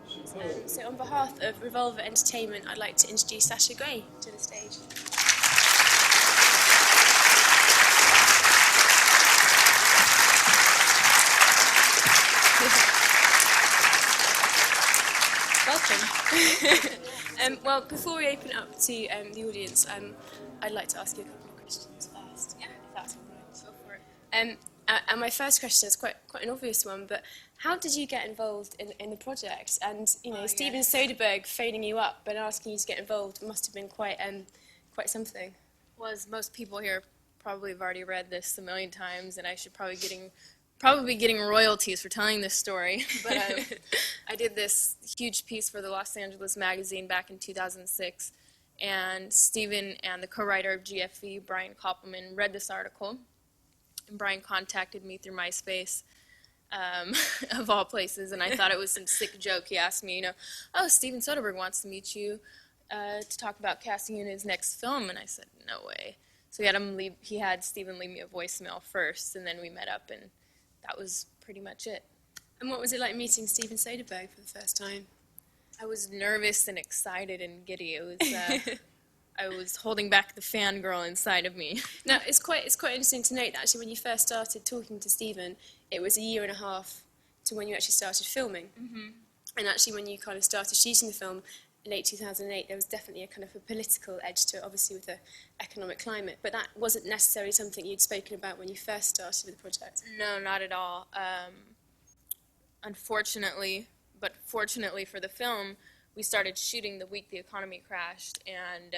So on behalf of Revolver Entertainment, I'd like to introduce Sasha Grey to the stage. Welcome. Well, before we open up to the audience, I'd like to ask you a couple of questions first, if that's all right. Go for it. And my first question is quite an obvious one, but how did you get involved in the project? And Steven Soderbergh phoning you up and asking you to get involved must have been quite something. Well, as most people here probably have already read this a million times, and I should probably be getting royalties for telling this story. But I did this huge piece for the Los Angeles Magazine back in 2006, and Steven and the co-writer of GFE, Brian Koppelman, read this article. And Brian contacted me through MySpace, of all places, and I thought it was some sick joke. He asked me, oh, Steven Soderbergh wants to meet you to talk about casting you in his next film, and I said, no way. So he had Steven leave me a voicemail first, and then we met up, and that was pretty much it. And what was it like meeting Steven Soderbergh for the first time? I was nervous and excited and giddy. It was I was holding back the fangirl inside of me. Now, it's quite interesting to note that actually when you first started talking to Steven, it was a year and a half to when you actually started filming. Mm-hmm. And actually when you kind of started shooting the film in late 2008, there was definitely a kind of a political edge to it, obviously with the economic climate. But that wasn't necessarily something you'd spoken about when you first started with the project. No, not at all. Unfortunately, but fortunately for the film, we started shooting the week the economy crashed, and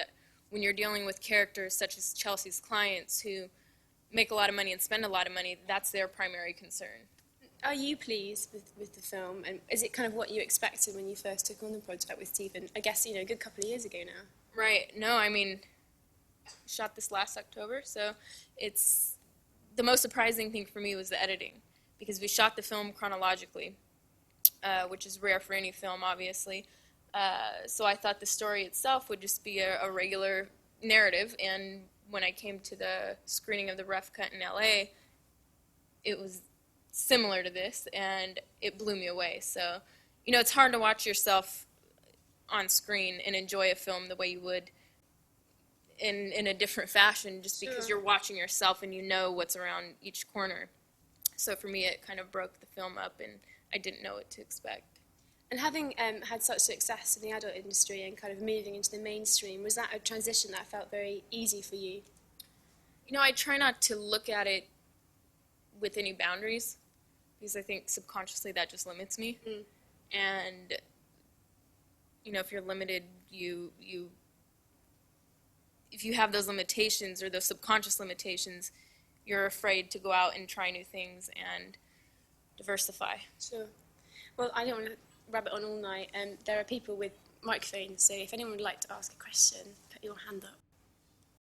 when you're dealing with characters such as Chelsea's clients who make a lot of money and spend a lot of money, that's their primary concern. Are you pleased with the film, and is it kind of what you expected when you first took on the project with Steven? I guess, a good couple of years ago now. Right. No, I mean, shot this last October, so it's the most surprising thing for me was the editing, because we shot the film chronologically, which is rare for any film, obviously. So I thought the story itself would just be a regular narrative, and when I came to the screening of the Rough Cut in LA, it was similar to this, and it blew me away. So, it's hard to watch yourself on screen and enjoy a film the way you would in a different fashion, just because you're watching yourself and you know what's around each corner. So for me, it kind of broke the film up, and I didn't know what to expect. And having had such success in the adult industry and kind of moving into the mainstream, was that a transition that felt very easy for you? I try not to look at it with any boundaries, because I think subconsciously that just limits me. Mm. And, if you're limited, if you have those limitations or those subconscious limitations, you're afraid to go out and try new things and diversify. Sure. Well, I don't want to rabbit on all night, and there are people with microphones, so if anyone would like to ask a question, put your hand up.